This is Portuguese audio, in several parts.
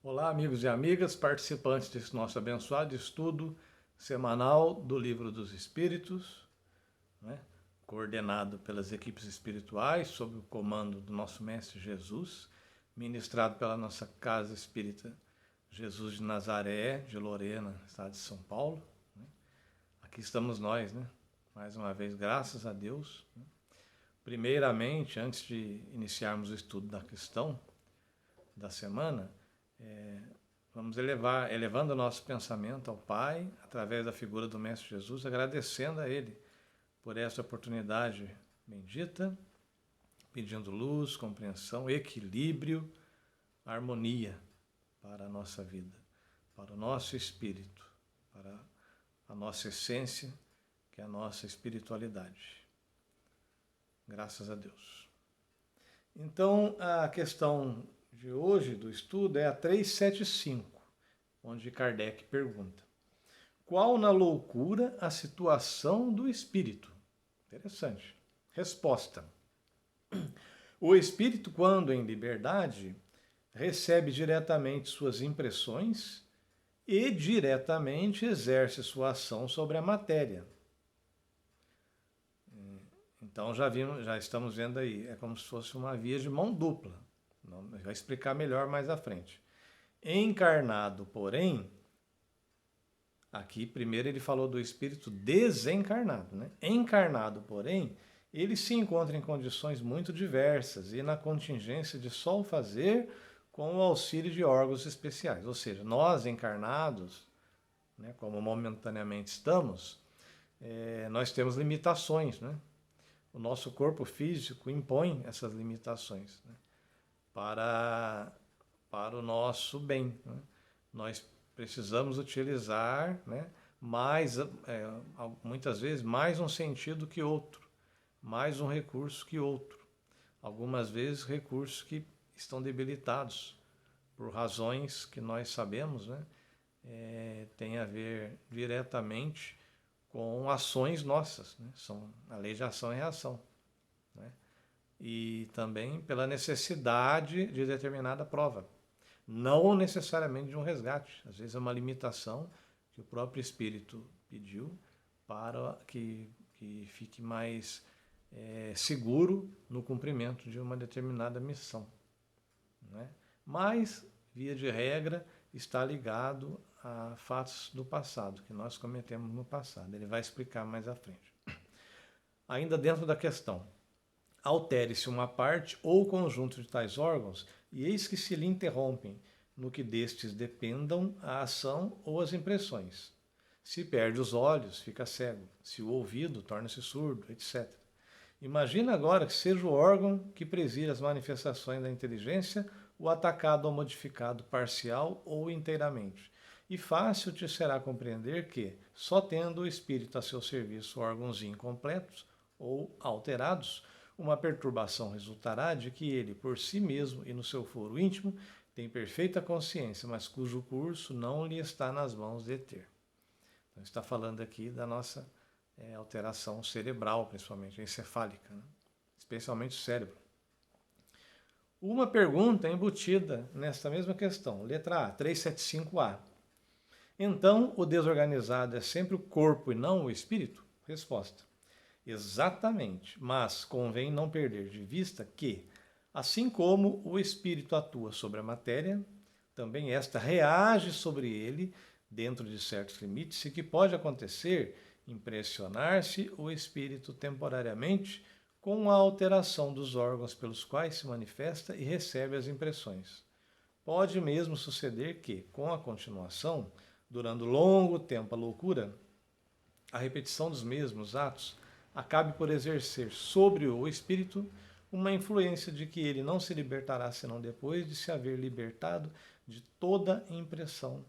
Olá, amigos e amigas, participantes desse nosso abençoado estudo semanal do Livro dos Espíritos, né? Coordenado pelas equipes espirituais, sob o comando do nosso Mestre Jesus, ministrado pela nossa Casa Espírita Jesus de Nazaré, de Lorena, estado de São Paulo. Né? Aqui estamos nós, né? Mais uma vez, graças a Deus. Né? Primeiramente, antes de iniciarmos o estudo da questão da semana, vamos elevando o nosso pensamento ao Pai, através da figura do Mestre Jesus, agradecendo a Ele por essa oportunidade bendita, pedindo luz, compreensão, equilíbrio, harmonia para a nossa vida, para o nosso espírito, para a nossa essência, que é a nossa espiritualidade. Graças a Deus. Então, a questão de hoje do estudo é a 375, onde Kardec pergunta: qual na loucura a situação do espírito? Interessante. Resposta: o espírito, quando em liberdade, recebe diretamente suas impressões e diretamente exerce sua ação sobre a matéria. Então já estamos vendo aí, é como se fosse uma via de mão dupla. Vai explicar melhor mais à frente. Encarnado, porém, aqui primeiro ele falou do espírito desencarnado, né? Encarnado, porém, ele se encontra em condições muito diversas e na contingência de só o fazer com o auxílio de órgãos especiais. Ou seja, nós encarnados, né, como momentaneamente estamos, nós temos limitações, né? O nosso corpo físico impõe essas limitações, né, para o nosso bem. Né? Nós precisamos utilizar, né, muitas vezes, mais um sentido que outro, mais um recurso que outro. Algumas vezes, recursos que estão debilitados por razões que nós sabemos, né, tem a ver diretamente com ações nossas. Né? São a lei de ação e reação. Né? E também pela necessidade de determinada prova. Não necessariamente de um resgate. Às vezes é uma limitação que o próprio espírito pediu para que fique mais seguro no cumprimento de uma determinada missão. Né? Mas, via de regra, está ligado a fatos do passado, que nós cometemos no passado. Ele vai explicar mais à frente. Ainda dentro da questão, altere-se uma parte ou conjunto de tais órgãos, e eis que se lhe interrompem, no que destes dependam a ação ou as impressões. Se perde os olhos, fica cego. Se o ouvido, torna-se surdo, etc. Imagina agora que seja o órgão que preside as manifestações da inteligência o atacado ou modificado parcial ou inteiramente. E fácil te será compreender que, só tendo o espírito a seu serviço órgãos incompletos ou alterados, uma perturbação resultará de que ele, por si mesmo e no seu foro íntimo, tem perfeita consciência, mas cujo curso não lhe está nas mãos de ter. Então, está falando aqui da nossa alteração cerebral, principalmente encefálica, né? Especialmente o cérebro. Uma pergunta embutida nesta mesma questão, letra A, 375A. Então, o desorganizado é sempre o corpo e não o espírito? Resposta: exatamente, mas convém não perder de vista que, assim como o espírito atua sobre a matéria, também esta reage sobre ele dentro de certos limites e que pode acontecer impressionar-se o espírito temporariamente com a alteração dos órgãos pelos quais se manifesta e recebe as impressões. Pode mesmo suceder que, com a continuação, durando longo tempo a loucura, a repetição dos mesmos atos acabe por exercer sobre o espírito uma influência de que ele não se libertará senão depois de se haver libertado de toda impressão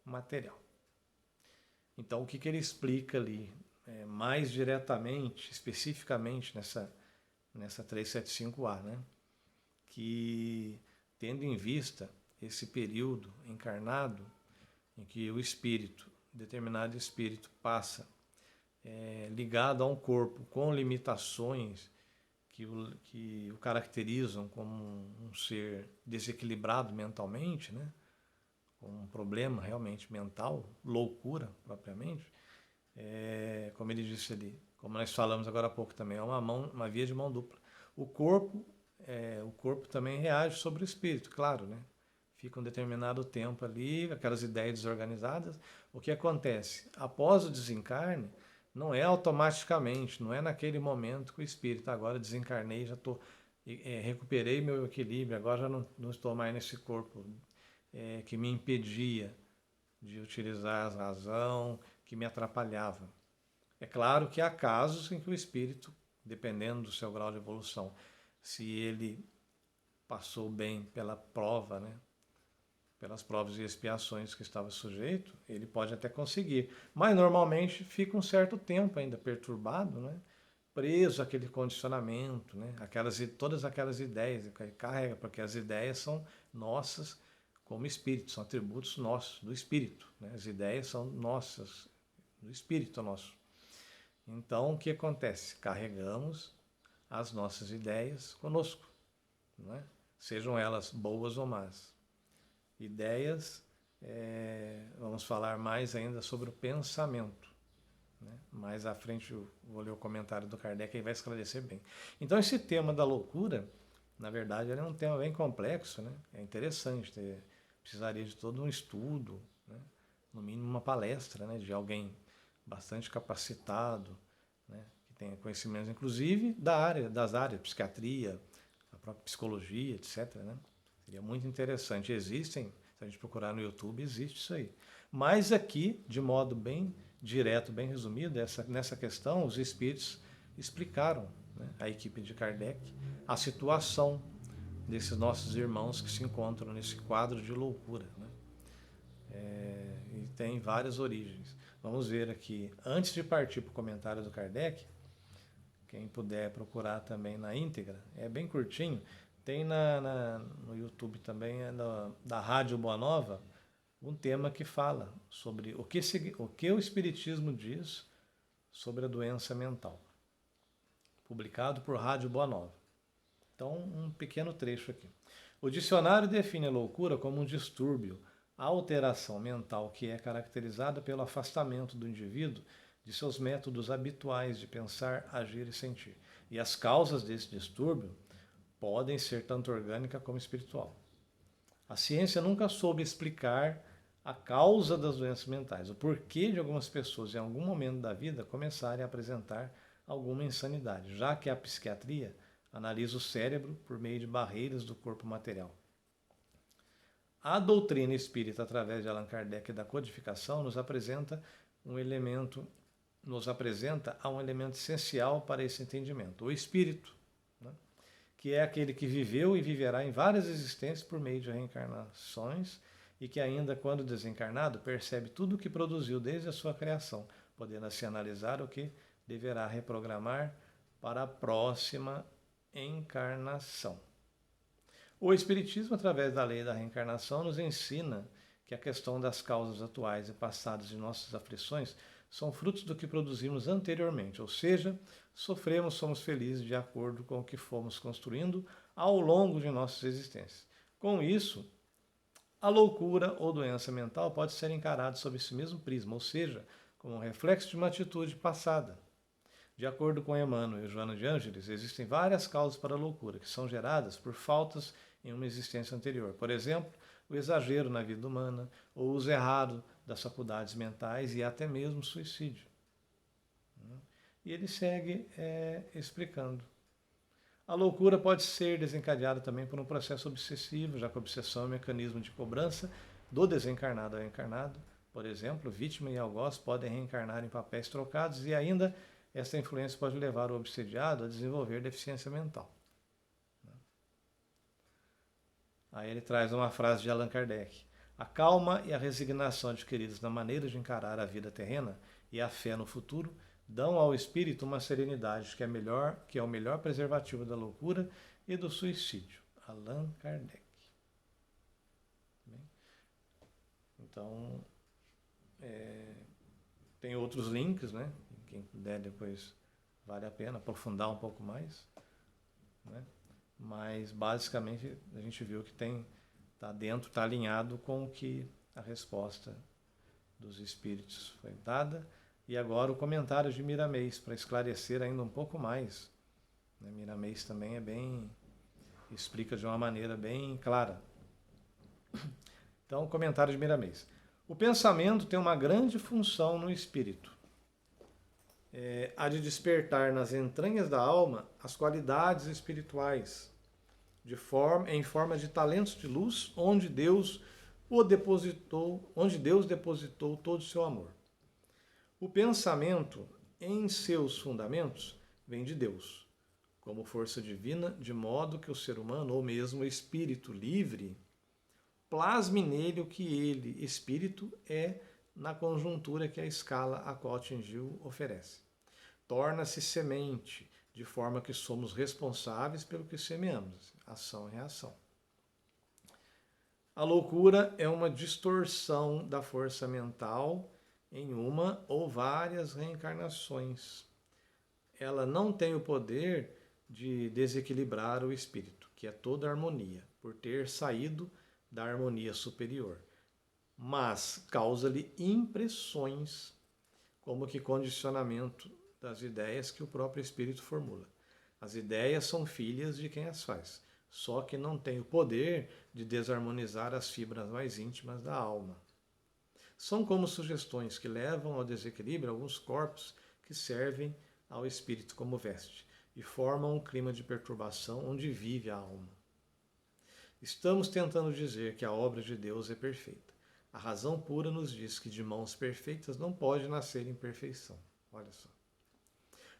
material. Então, o que ele explica ali, mais diretamente, especificamente nessa 375A, né? Que, tendo em vista esse período encarnado em que o espírito, determinado espírito, passa ligado a um corpo com limitações que o caracterizam como um ser desequilibrado mentalmente, né? com um problema realmente mental, loucura propriamente, como ele disse ali, como nós falamos agora há pouco também, é uma via de mão dupla. O corpo também reage sobre o espírito, claro, né? Fica um determinado tempo ali, aquelas ideias desorganizadas. O que acontece? Após o desencarne, não é automaticamente, não é naquele momento que o espírito, agora desencarnei, já estou, recuperei meu equilíbrio, agora já não estou mais nesse corpo que me impedia de utilizar a razão, que me atrapalhava. É claro que há casos em que o espírito, dependendo do seu grau de evolução, se ele passou bem pela prova, né, pelas provas e expiações que estava sujeito, ele pode até conseguir. Mas normalmente fica um certo tempo ainda perturbado, né, preso àquele condicionamento, né, todas aquelas ideias que carrega, porque as ideias são nossas como espírito, são atributos nossos, do espírito. Né, as ideias são nossas, do espírito nosso. Então, o que acontece? Carregamos as nossas ideias conosco, não é? Sejam elas boas ou más. Ideias, vamos falar mais ainda sobre o pensamento. Né? Mais à frente eu vou ler o comentário do Kardec e vai esclarecer bem. Então, esse tema da loucura, na verdade, ele é um tema bem complexo, né? É interessante, precisaria de todo um estudo, né? No mínimo uma palestra, né? De alguém bastante capacitado, né? Que tenha conhecimentos, inclusive, das áreas, psiquiatria, a própria psicologia, etc. Né? Seria muito interessante. Existem, se a gente procurar no YouTube, existe isso aí. Mas aqui, de modo bem direto, bem resumido, nessa questão, os espíritos explicaram, né, a equipe de Kardec, a situação desses nossos irmãos que se encontram nesse quadro de loucura. Né? E tem várias origens. Vamos ver aqui, antes de partir para o comentário do Kardec, quem puder procurar também na íntegra, é bem curtinho, tem no YouTube também, da Rádio Boa Nova, um tema que fala sobre o que o Espiritismo diz sobre a doença mental. Publicado por Rádio Boa Nova. Então, um pequeno trecho aqui. O dicionário define a loucura como um distúrbio, alteração mental que é caracterizada pelo afastamento do indivíduo de seus métodos habituais de pensar, agir e sentir. E as causas desse distúrbio podem ser tanto orgânica como espiritual. A ciência nunca soube explicar a causa das doenças mentais, o porquê de algumas pessoas em algum momento da vida começarem a apresentar alguma insanidade, já que a psiquiatria analisa o cérebro por meio de barreiras do corpo material. A doutrina espírita, através de Allan Kardec e da codificação, nos apresenta a um elemento essencial para esse entendimento, o espírito, né? Que é aquele que viveu e viverá em várias existências por meio de reencarnações e que ainda quando desencarnado percebe tudo o que produziu desde a sua criação, podendo assim analisar o que deverá reprogramar para a próxima encarnação. O Espiritismo, através da lei da reencarnação, nos ensina que a questão das causas atuais e passadas de nossas aflições são frutos do que produzimos anteriormente, ou seja, sofremos, somos felizes de acordo com o que fomos construindo ao longo de nossas existências. Com isso, a loucura ou doença mental pode ser encarada sob esse mesmo prisma, ou seja, como um reflexo de uma atitude passada. De acordo com Emmanuel e Joana de Ângeles, existem várias causas para a loucura, que são geradas por faltas em uma existência anterior. Por exemplo, o exagero na vida humana, ou o uso errado das faculdades mentais e até mesmo suicídio. E ele segue explicando. A loucura pode ser desencadeada também por um processo obsessivo, já que a obsessão é um mecanismo de cobrança do desencarnado ao encarnado. Por exemplo, vítima e algoz podem reencarnar em papéis trocados e ainda essa influência pode levar o obsediado a desenvolver deficiência mental. Aí ele traz uma frase de Allan Kardec. A calma e a resignação adquiridas na maneira de encarar a vida terrena e a fé no futuro dão ao espírito uma serenidade que é o melhor preservativo da loucura e do suicídio. Allan Kardec. Bem, então, tem outros links, né? Quem puder depois vale a pena aprofundar um pouco mais, né? Mas basicamente a gente viu que está alinhado com o que a resposta dos espíritos foi dada. E agora o comentário de Miramês, para esclarecer ainda um pouco mais. Miramês também explica de uma maneira bem clara. Então, o comentário de Miramês. O pensamento tem uma grande função no espírito. Há de despertar nas entranhas da alma as qualidades espirituais, em forma de talentos de luz, onde Deus depositou todo o seu amor. O pensamento, em seus fundamentos, vem de Deus, como força divina, de modo que o ser humano, ou mesmo o espírito livre, plasme nele o que ele, espírito, é na conjuntura que a escala a qual atingiu oferece. Torna-se semente, de forma que somos responsáveis pelo que semeamos, ação e reação. A loucura é uma distorção da força mental em uma ou várias reencarnações. Ela não tem o poder de desequilibrar o espírito, que é toda harmonia, por ter saído da harmonia superior, mas causa-lhe impressões, como que condicionamento das ideias que o próprio espírito formula. As ideias são filhas de quem as faz, só que não tem o poder de desarmonizar as fibras mais íntimas da alma. São como sugestões que levam ao desequilíbrio alguns corpos que servem ao espírito como veste e formam um clima de perturbação onde vive a alma. Estamos tentando dizer que a obra de Deus é perfeita. A razão pura nos diz que de mãos perfeitas não pode nascer imperfeição. Olha só.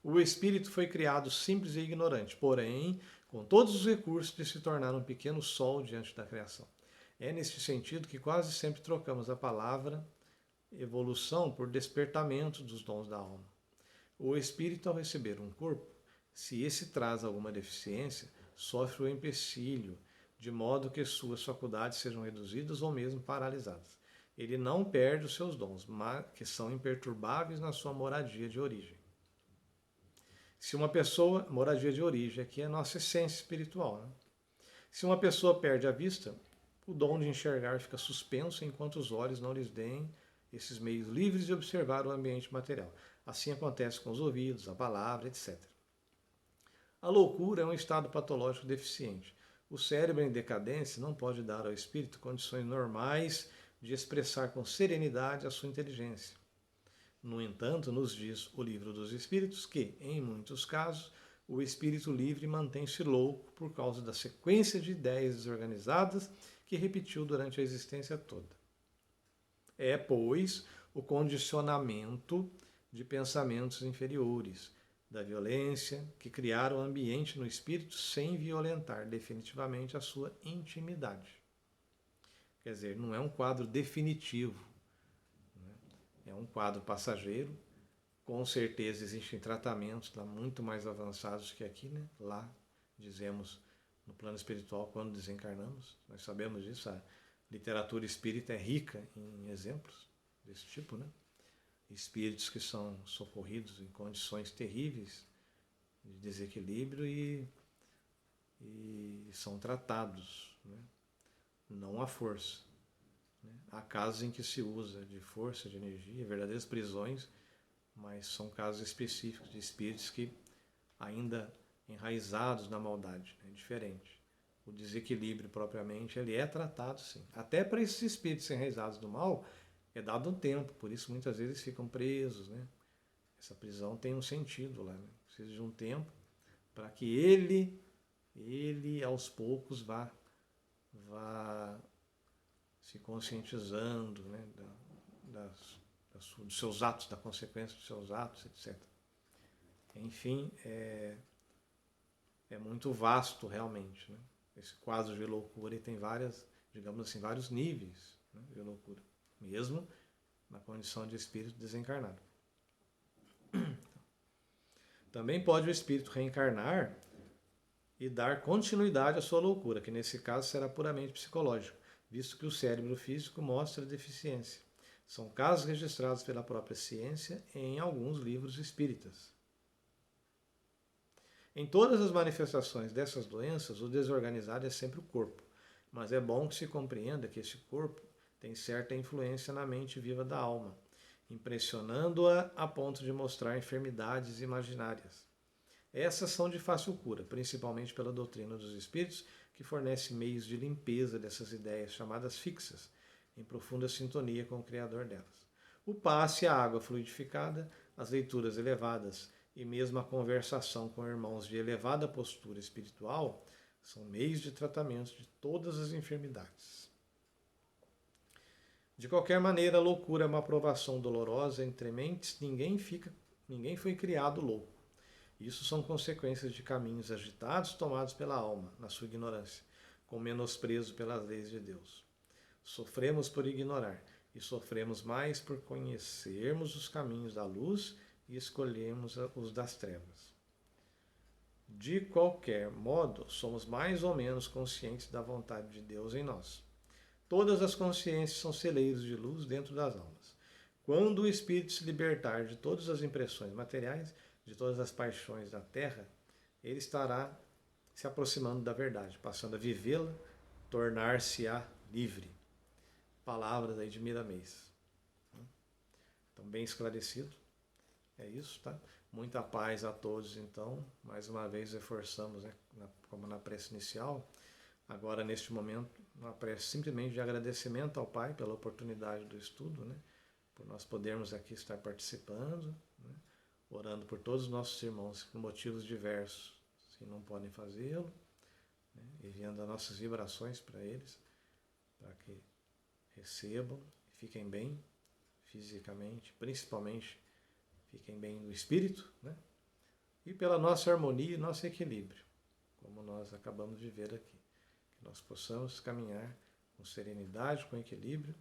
O espírito foi criado simples e ignorante, porém, com todos os recursos de se tornar um pequeno sol diante da criação. É neste sentido que quase sempre trocamos a palavra evolução por despertamento dos dons da alma. O espírito, ao receber um corpo, se esse traz alguma deficiência, sofre o empecilho, de modo que suas faculdades sejam reduzidas ou mesmo paralisadas. Ele não perde os seus dons, mas que são imperturbáveis na sua moradia de origem. Se uma pessoa, moradia de origem, aqui é a nossa essência espiritual, né? Se uma pessoa perde a vista, o dom de enxergar fica suspenso enquanto os olhos não lhes deem esses meios livres de observar o ambiente material. Assim acontece com os ouvidos, a palavra, etc. A loucura é um estado patológico deficiente. O cérebro em decadência não pode dar ao espírito condições normais de expressar com serenidade a sua inteligência. No entanto, nos diz o Livro dos Espíritos que, em muitos casos, o espírito livre mantém-se louco por causa da sequência de ideias desorganizadas que repetiu durante a existência toda. É, pois, o condicionamento de pensamentos inferiores, da violência, que criaram o ambiente no espírito sem violentar definitivamente a sua intimidade. Quer dizer, não é um quadro definitivo, né? É um quadro passageiro. Com certeza existem tratamentos lá muito mais avançados que aqui, né? Lá, dizemos, no plano espiritual, quando desencarnamos. Nós sabemos disso, a literatura espírita é rica em exemplos desse tipo, né? Espíritos que são socorridos em condições terríveis de desequilíbrio e são tratados, né? Não à força, né? Há casos em que se usa de força, de energia, verdadeiras prisões, mas são casos específicos de espíritos que ainda enraizados na maldade, é diferente. O desequilíbrio propriamente, ele é tratado sim. Até para esses espíritos enraizados no mal, é dado um tempo, por isso muitas vezes ficam presos, né? Essa prisão tem um sentido lá, né? Precisa de um tempo para que ele aos poucos vá se conscientizando, né? Dos seus atos, da consequência dos seus atos, etc. Enfim, é muito vasto realmente, né? Esse quadro de loucura ele tem digamos assim, vários níveis, né, de loucura, mesmo na condição de espírito desencarnado. Também pode o espírito reencarnar e dar continuidade à sua loucura, que nesse caso será puramente psicológico, visto que o cérebro físico mostra deficiência. São casos registrados pela própria ciência em alguns livros espíritas. Em todas as manifestações dessas doenças, o desorganizado é sempre o corpo, mas é bom que se compreenda que esse corpo tem certa influência na mente viva da alma, impressionando-a a ponto de mostrar enfermidades imaginárias. Essas são de fácil cura, principalmente pela doutrina dos espíritos, que fornece meios de limpeza dessas ideias chamadas fixas, em profunda sintonia com o Criador delas. O passe, a água fluidificada, as leituras elevadas e mesmo a conversação com irmãos de elevada postura espiritual são meios de tratamento de todas as enfermidades. De qualquer maneira, a loucura é uma provação dolorosa entre mentes, ninguém foi criado louco. Isso são consequências de caminhos agitados tomados pela alma, na sua ignorância, com menosprezo pelas leis de Deus. Sofremos por ignorar, e sofremos mais por conhecermos os caminhos da luz e escolhermos os das trevas. De qualquer modo, somos mais ou menos conscientes da vontade de Deus em nós. Todas as consciências são celeiros de luz dentro das almas. Quando o espírito se libertar de todas as impressões materiais, de todas as paixões da terra, ele estará se aproximando da verdade, passando a vivê-la, tornar-se-á livre. Palavras aí de Miramês. Então, bem esclarecido. É isso, tá? Muita paz a todos, então. Mais uma vez reforçamos, né, como na prece inicial. Agora, neste momento, uma prece simplesmente de agradecimento ao Pai pela oportunidade do estudo, né? Por nós podermos aqui estar participando, né? Orando por todos os nossos irmãos que por motivos diversos se não podem fazê-lo, né? Enviando as nossas vibrações para eles, para que recebam e fiquem bem fisicamente, principalmente fiquem bem no espírito, né? E pela nossa harmonia e nosso equilíbrio, como nós acabamos de ver aqui. Que nós possamos caminhar com serenidade, com equilíbrio,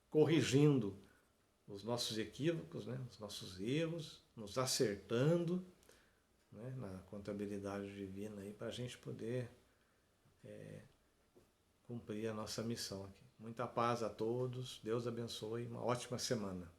corrigindo os nossos equívocos, né? Os nossos erros, nos acertando, né? Na contabilidade divina aí, para a gente poder cumprir a nossa missão aqui. Muita paz a todos, Deus abençoe, uma ótima semana.